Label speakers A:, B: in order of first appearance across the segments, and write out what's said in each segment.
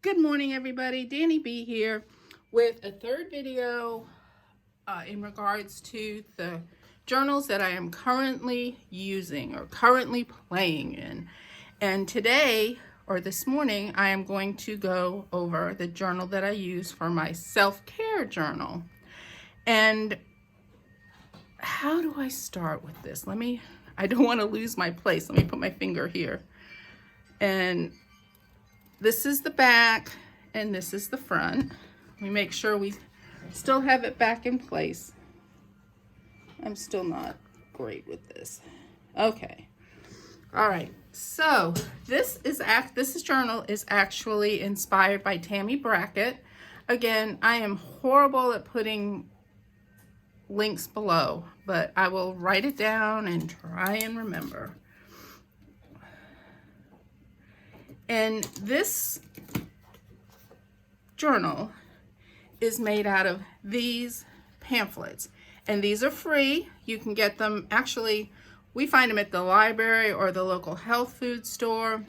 A: Good morning, everybody. Danny B here with a third video in regards to the journals that I am currently using or currently playing in. And today, or this morning, I am going to go over the journal that I use for my self-care journal. And how do I start with this? I don't want to lose my place. Let me put my finger here. And this is the back and this is the front. We make sure we still have it back in place. I'm still not great with this. Okay. All right. So this journal is actually inspired by Tammy Brackett. Again, I am horrible at putting links below, but I will write it down and try and remember. And this journal is made out of these pamphlets, and these are free. You can get them, actually, we find them at the library or the local health food store.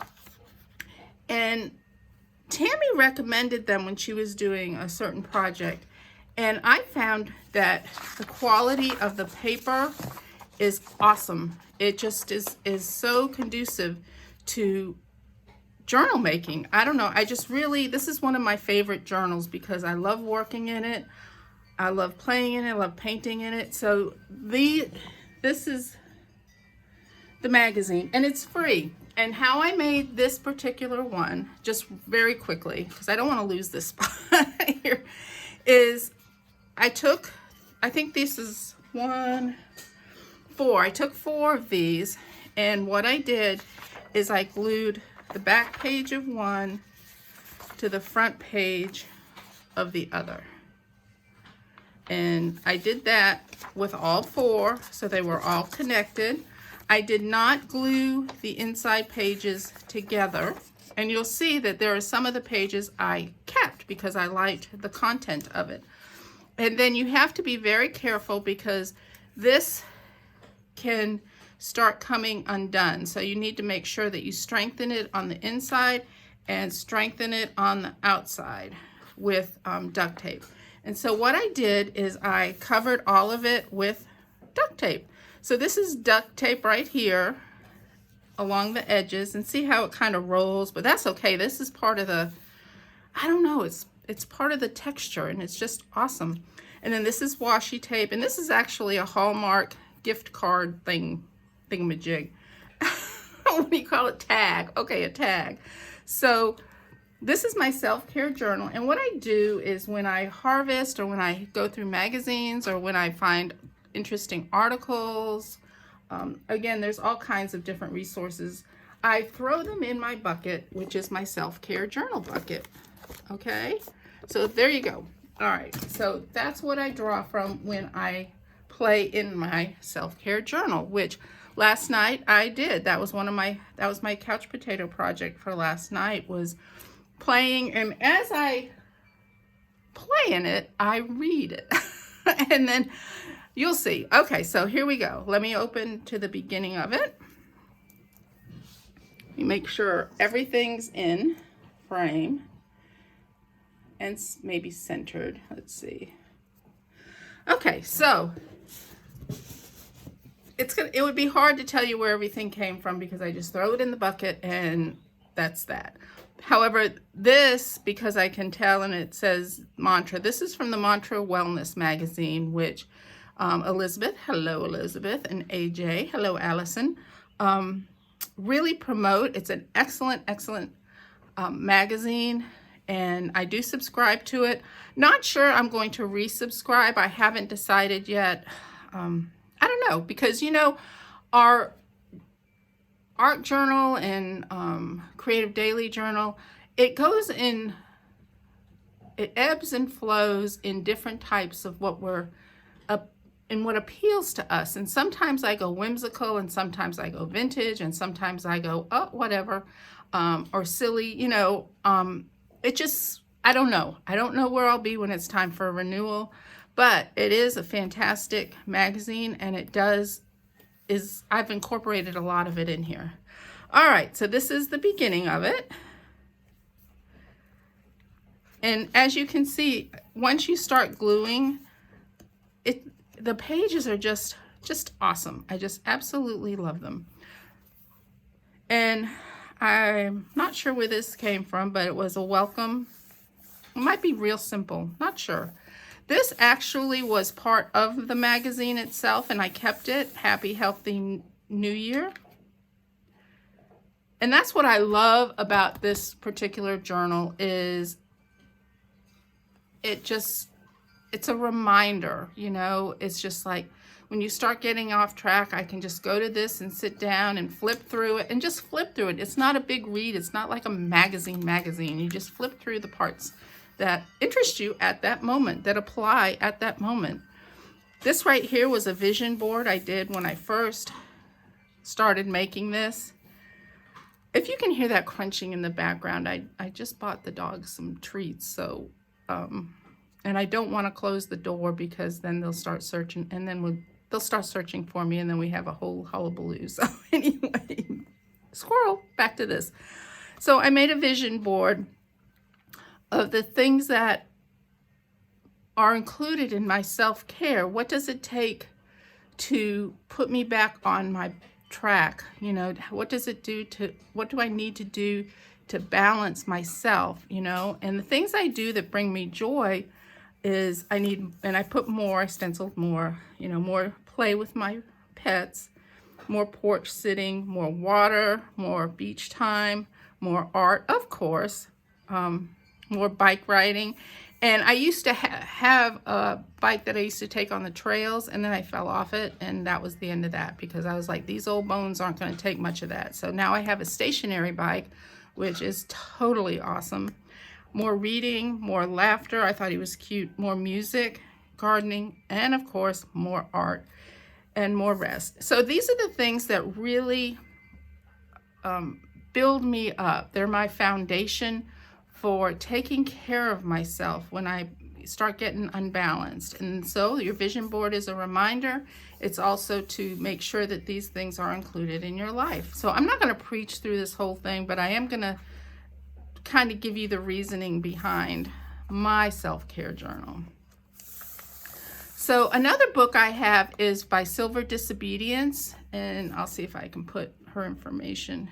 A: And Tammy recommended them when she was doing a certain project, and I found that the quality of the paper is awesome. It just is so conducive to journal making. I don't know, this is one of my favorite journals because I love working in it, I love playing in it, I love painting in it. So this is the magazine, and it's free. And how I made this particular one, just very quickly, because I don't want to lose this spot here, is I think this is 4. I took 4 of these, and what I did is I glued the back page of one to the front page of the other. And I did that with all 4, so they were all connected. I did not glue the inside pages together, and you'll see that there are some of the pages I kept because I liked the content of it. And then you have to be very careful because this can start coming undone. So you need to make sure that you strengthen it on the inside and strengthen it on the outside with duct tape. And so what I did is I covered all of it with duct tape. So this is duct tape right here along the edges, and see how it kind of rolls, but that's okay. This is part of the, I don't know, it's part of the texture, and it's just awesome. And then this is washi tape, and this is actually a Hallmark gift card thingamajig. What do you call it? Tag. Okay, a tag. So this is my self-care journal, and what I do is when I harvest or when I go through magazines or when I find interesting articles, again, there's all kinds of different resources, I throw them in my bucket, which is my self-care journal bucket. Okay, so there you go. All right, so that's what I draw from when I play in my self-care journal, which last night I did. That was my couch potato project for last night, was playing, and as I play in it, I read it. And then you'll see. Okay, so here we go. Let me open to the beginning of it. You make sure everything's in frame and maybe centered. Let's see. Okay, so it would be hard to tell you where everything came from because I just throw it in the bucket and that's that. However, this, because I can tell, and it says mantra, this is from the Mantra Wellness magazine, which Elizabeth, hello Elizabeth, and AJ, hello Allison, really promote. It's an excellent magazine, and I do subscribe to it. Not sure I'm going to resubscribe. I haven't decided yet. I don't know, because our art journal and creative daily journal, it ebbs and flows in different types of what appeals to us. And sometimes I go whimsical, and sometimes I go vintage, and sometimes I go, oh, whatever, or silly, it just, I don't know. I don't know where I'll be when it's time for a renewal, but it is a fantastic magazine, and I've incorporated a lot of it in here. All right, so this is the beginning of it. And as you can see, once you start gluing, the pages are just awesome. I just absolutely love them. And I'm not sure where this came from, but it was a welcome. It might be Real Simple, not sure. This actually was part of the magazine itself, and I kept it. Happy, Healthy New Year. And that's what I love about this particular journal is it's a reminder, you know. It's just like when you start getting off track, I can just go to this and sit down and flip through it and just flip through it. It's not a big read. It's not like a magazine. You just flip through the parts that interest you at that moment, that apply at that moment. This right here was a vision board I did when I first started making this. If you can hear that crunching in the background, I just bought the dog some treats, so and I don't want to close the door because then they'll start searching, and then they'll start searching for me, and then we have a whole hullabaloo. So anyway, squirrel, back to this. So I made a vision board of the things that are included in my self-care. What does it take to put me back on my track? You know, what do I need to do to balance myself, you know? And the things I do that bring me joy is I stenciled more, you know, more play with my pets, more porch sitting, more water, more beach time, more art, of course, more bike riding. And I used to have a bike that I used to take on the trails, and then I fell off it, and that was the end of that because I was like, these old bones aren't going to take much of that. So now I have a stationary bike, which is totally awesome. More reading, more laughter. I thought he was cute. More music, gardening, and of course, more art and more rest. So these are the things that really build me up. They're my foundation for taking care of myself when I start getting unbalanced. And so your vision board is a reminder. It's also to make sure that these things are included in your life. So I'm not going to preach through this whole thing, but I am going to kind of give you the reasoning behind my self-care journal. So another book I have is by Silver Disobedience, and I'll see if I can put her information.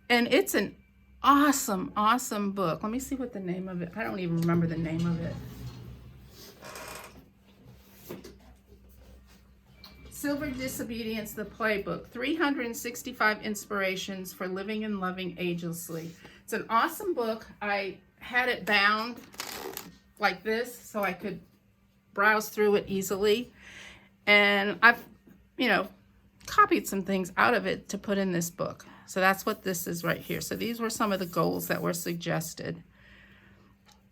A: And it's an awesome, awesome book. Let me see what the name of it. I don't even remember the name of it. Silver Disobedience, the Playbook, 365 Inspirations for Living and Loving Agelessly. It's an awesome book. I had it bound like this so I could browse through it easily. And I've, you know, copied some things out of it to put in this book. So that's what this is right here. So these were some of the goals that were suggested.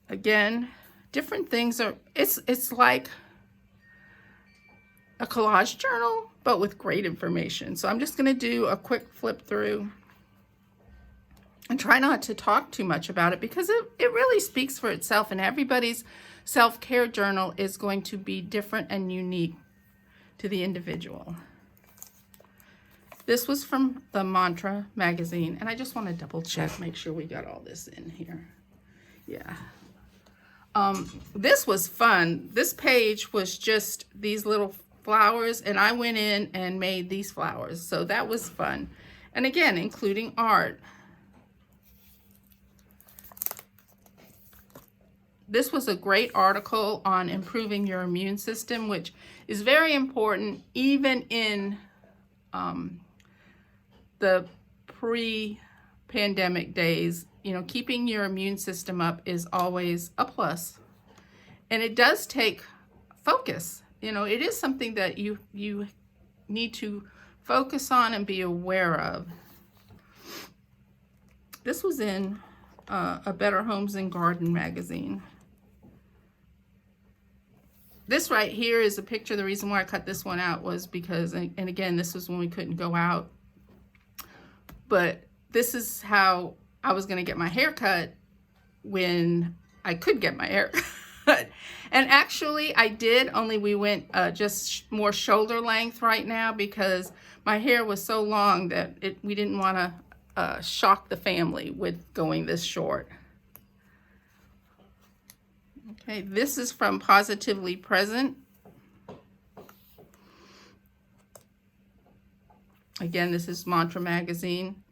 A: Again, different things are, it's like a collage journal, but with great information. So I'm just going to do a quick flip through and try not to talk too much about it because it really speaks for itself, and everybody's self-care journal is going to be different and unique to the individual. This was from the Mantra magazine, and I just want to double check, make sure we got all this in here. Yeah. This was fun. This page was just these little flowers, and I went in and made these flowers. So that was fun. And again, including art. This was a great article on improving your immune system, which is very important even in the pre-pandemic days. You know, keeping your immune system up is always a plus. And it does take focus. You know, it is something that you need to focus on and be aware of. This was in a Better Homes and Garden magazine. This right here is a picture. The reason why I cut this one out was because, and again, this was when we couldn't go out. But this is how I was going to get my hair cut when I could get my hair cut. And actually I did, only we went just more shoulder length right now because my hair was so long that we didn't want to shock the family with going this short. Okay, this is from Positively Present. Again, this is Mantra Magazine.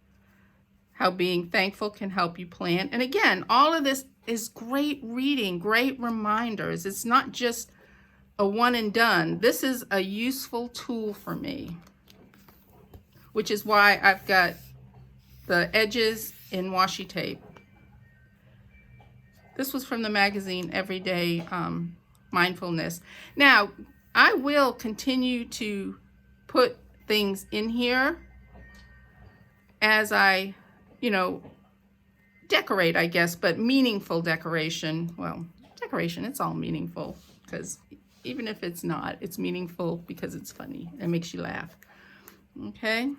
A: How being thankful can help you plan. And again, all of this is great reading, great reminders. It's not just a one and done. This is a useful tool for me, which is why I've got the edges in washi tape. This was from the magazine Everyday Mindfulness. Now, I will continue to put things in here as I, decorate, I guess, but meaningful decoration. Well, decoration, it's all meaningful, because even if it's not, it's meaningful because it's funny. It makes you laugh. Okay.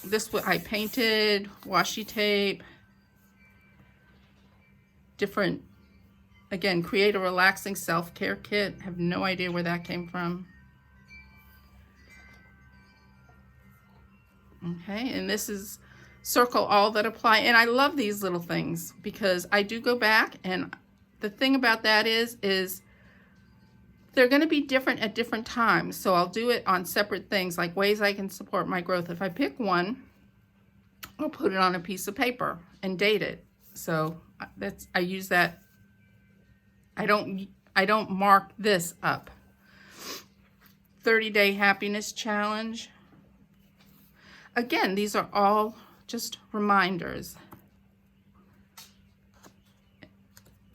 A: This I painted, washi tape, different, again, create a relaxing self-care kit. I have no idea where that came from. Okay, and this is circle all that apply. And I love these little things because I do go back, and the thing about that is they're going to be different at different times. So I'll do it on separate things, like ways I can support my growth. If I pick one, I'll put it on a piece of paper and date it. So I use that. I don't mark this up. 30-day happiness challenge. Again, these are all just reminders.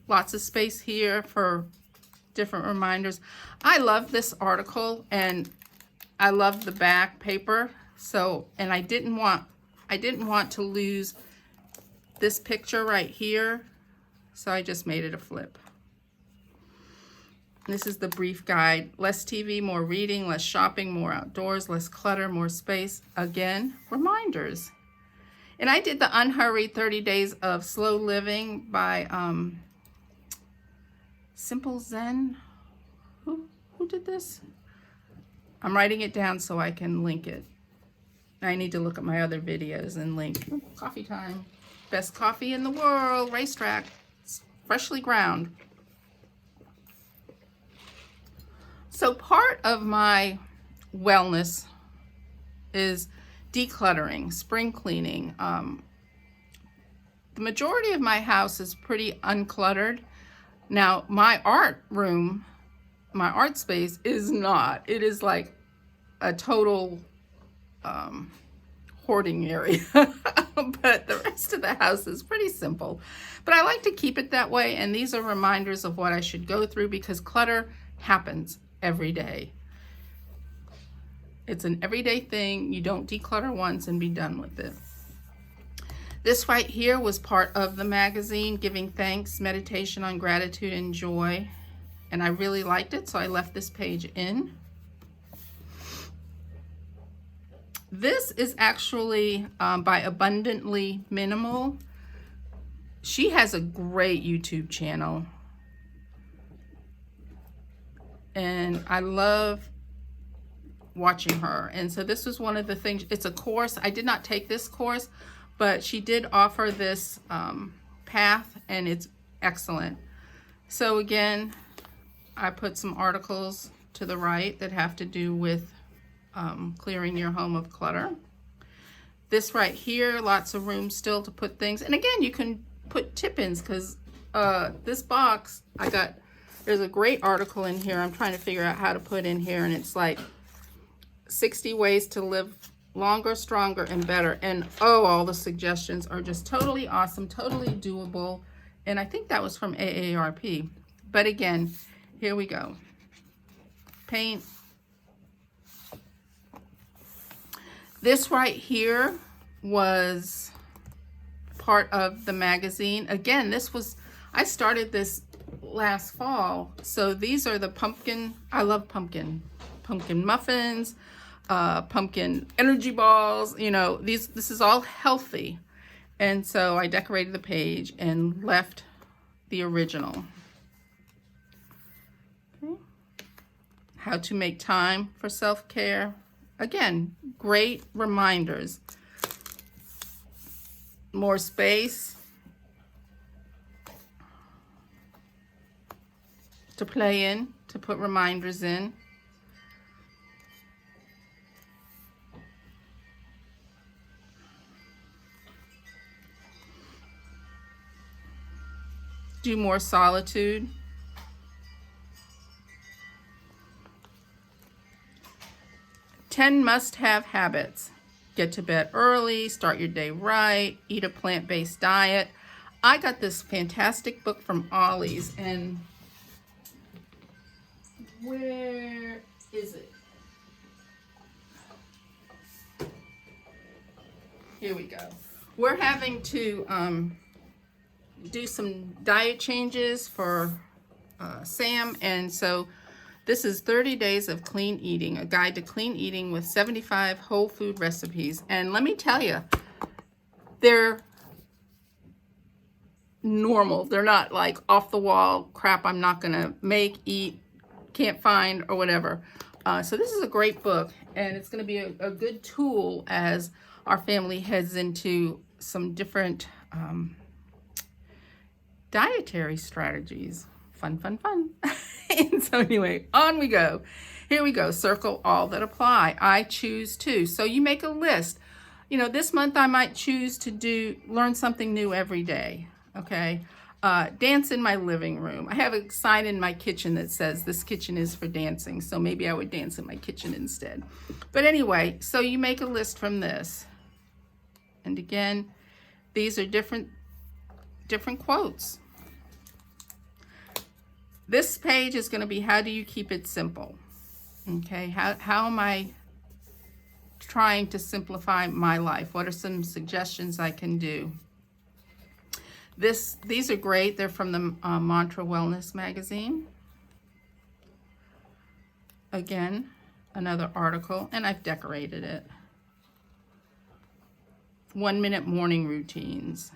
A: Lots of space here for different reminders. I love this article, and I love the back paper. So, and I didn't want to lose this picture right here, so I just made it a flip. This is the brief guide. Less TV, more reading, less shopping, more outdoors, less clutter, more space. Again, reminders. And I did the Unhurried 30 Days of Slow Living by Simple Zen. Who did this? I'm writing it down so I can link it. I need to look at my other videos and link. Ooh, coffee time. Best coffee in the world, racetrack. It's freshly ground. So part of my wellness is decluttering, spring cleaning. The majority of my house is pretty uncluttered. Now, my art room, my art space is not. It is like a total hoarding area. But the rest of the house is pretty simple. But I like to keep it that way, and these are reminders of what I should go through, because clutter happens every day. It's an everyday thing. You don't declutter once and be done with it. This right here was part of the magazine, Giving Thanks, Meditation on Gratitude and Joy. And I really liked it, so I left this page in. This is actually by Abundantly Minimal. She has a great YouTube channel. And I love watching her. And so this was one of the things. It's a course. I did not take this course, but she did offer this path, and it's excellent. So again, I put some articles to the right that have to do with clearing your home of clutter. This right here, lots of room still to put things. And again, you can put tip-ins, because this box, there's a great article in here I'm trying to figure out how to put in here, and it's like 60 ways to live longer, stronger, and better. And all the suggestions are just totally awesome, totally doable. And I think that was from AARP. But again, here we go. Paint. This right here was part of the magazine. Again, I started this last fall. So these are the pumpkin. I love pumpkin muffins, pumpkin energy balls. This is all healthy. And so I decorated the page and left the original. Okay. How to make time for self-care. Again, great reminders. More space. to play in, to put reminders in. Do more solitude. Ten must-have habits. Get to bed early, start your day right, eat a plant-based diet. I got this fantastic book from Ollie's, and where is it? Here we go. We're having to do some diet changes for Sam, and so this is 30 Days of Clean Eating, a guide to clean eating with 75 whole food recipes. And let me tell you, they're normal. They're not like off the wall crap I'm not gonna make, eat, can't find, or whatever. So this is a great book, and it's gonna be a good tool as our family heads into some different dietary strategies. Fun, fun, fun. And so anyway, on we go. Here we go. Circle all that apply. I choose to. So you make a list. You know, this month I might choose to learn something new every day. Okay. Dance in my living room. I have a sign in my kitchen that says this kitchen is for dancing. So maybe I would dance in my kitchen instead. But anyway, so you make a list from this. And again, these are different quotes. This page is going to be, how do you keep it simple? Okay, how am I trying to simplify my life? What are some suggestions I can do? These are great. They're from the Mantra Wellness magazine. Again, another article, and I've decorated it. 1-minute morning routines.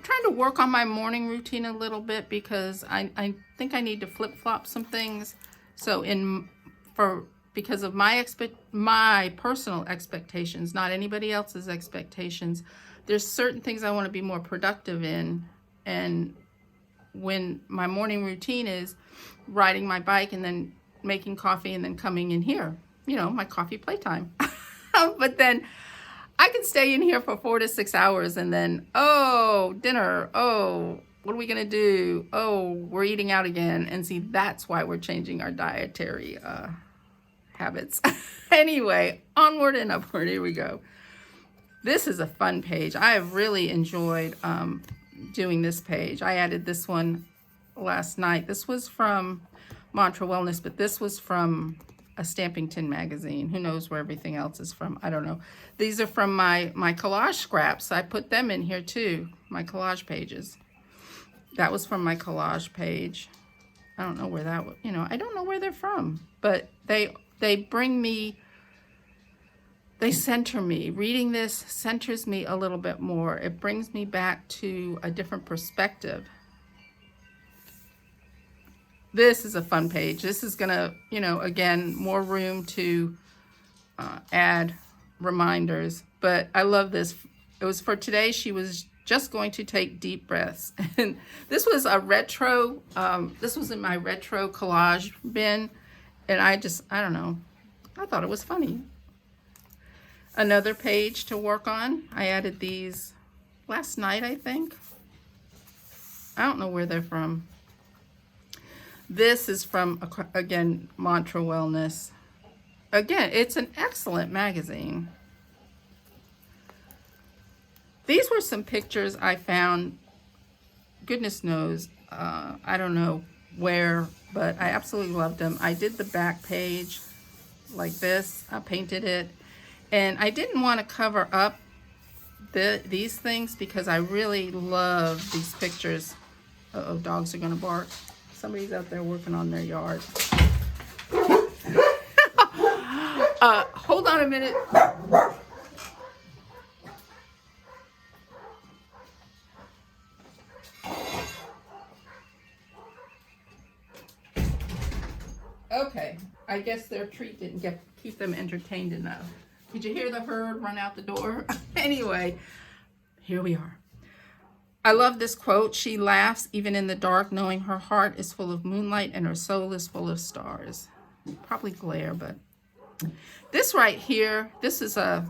A: Trying to work on my morning routine a little bit because I think I need to flip-flop some things. So because of my personal expectations, not anybody else's expectations, there's certain things I want to be more productive in. And when my morning routine is riding my bike and then making coffee and then coming in here, you know, my coffee playtime. But then I can stay in here for 4 to 6 hours and then, oh, dinner. Oh, what are we going to do? Oh, we're eating out again. And see, that's why we're changing our dietary habits. Anyway, onward and upward. Here we go. This is a fun page. I have really enjoyed doing this page. I added this one last night. This was from Mantra Wellness, but this was from a Stamping Tin magazine. Who knows where everything else is from? I don't know. These are from my collage scraps. I put them in here too, my collage pages. That was from my collage page. I don't know where that was, you know, I don't know where they're from, but they bring me, they center me. Reading this centers me a little bit more. It brings me back to a different perspective. This is a fun page. This is gonna, you know, again, more room to add reminders. But I love this. It was for today. She was just going to take deep breaths. And this was a retro, this was in my retro collage bin. And I don't know. I thought it was funny. Another page to work on. I added these last night, I think. I don't know where they're from. This is from, again, Mantra Wellness. Again, it's an excellent magazine. These were some pictures I found, goodness knows, I don't know where, but I absolutely loved them. I did the back page like this. I painted it. And I didn't want to cover up these things because I really love these pictures. Uh-oh, dogs are going to bark. Somebody's out there working on their yard. Hold on a minute. Okay, I guess their treat didn't keep them entertained enough. Did you hear the herd run out the door? Anyway, here we are. I love this quote. She laughs even in the dark, knowing her heart is full of moonlight and her soul is full of stars. Probably glare, but this right here, this is a,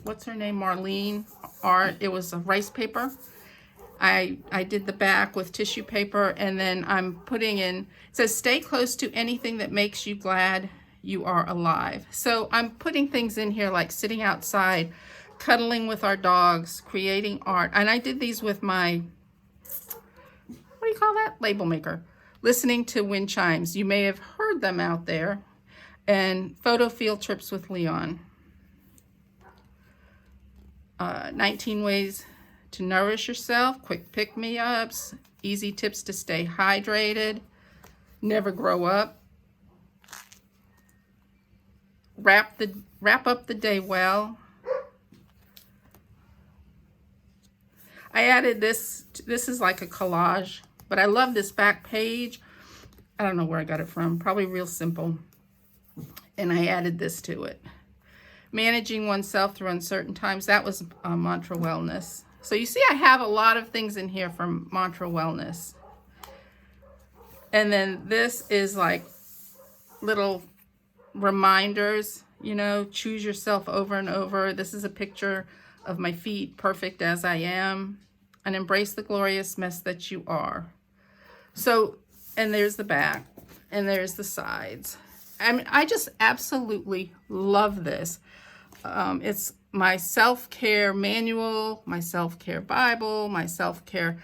A: what's her name, Marlene art. It was a rice paper. I did the back with tissue paper, and then I'm putting in, it says, stay close to anything that makes you glad you are alive. So I'm putting things in here like sitting outside, cuddling with our dogs, creating art. And I did these with my, what do you call that? Label maker. Listening to wind chimes. You may have heard them out there. And photo field trips with Leon. 19 ways to nourish yourself, quick pick-me-ups, easy tips to stay hydrated, never grow up, wrap up the day well. I added this is like a collage, but I love this back page. I don't know where I got it from, probably Real Simple. And I added this to it. Managing oneself through uncertain times, that was Mantra Wellness. So you see I have a lot of things in here from Mantra Wellness. And then this is like little reminders, you know, choose yourself over and over. This is a picture of my feet, perfect as I am, and embrace the glorious mess that you are. So, and there's the back, and there's the sides. I mean, I just absolutely love this. It's my self-care manual, my self-care Bible, my self-care.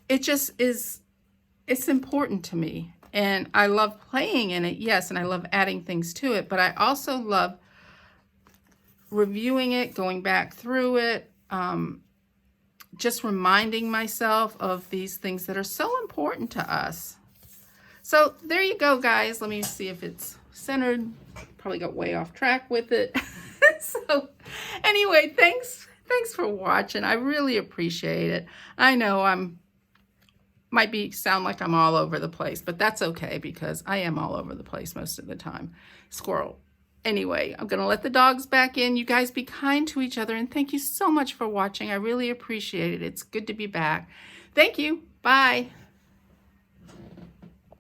A: It just is, it's important to me. And I love playing in it, yes, and I love adding things to it, but I also love reviewing it, going back through it, just reminding myself of these things that are so important to us. So there you go, guys. Let me see if it's centered. Probably got way off track with it. So anyway, thanks for watching. I really appreciate it. I know sound like I'm all over the place, but that's okay because I am all over the place most of the time. Squirrel. Anyway, I'm going to let the dogs back in. You guys be kind to each other, and thank you so much for watching. I really appreciate it. It's good to be back. Thank you. Bye.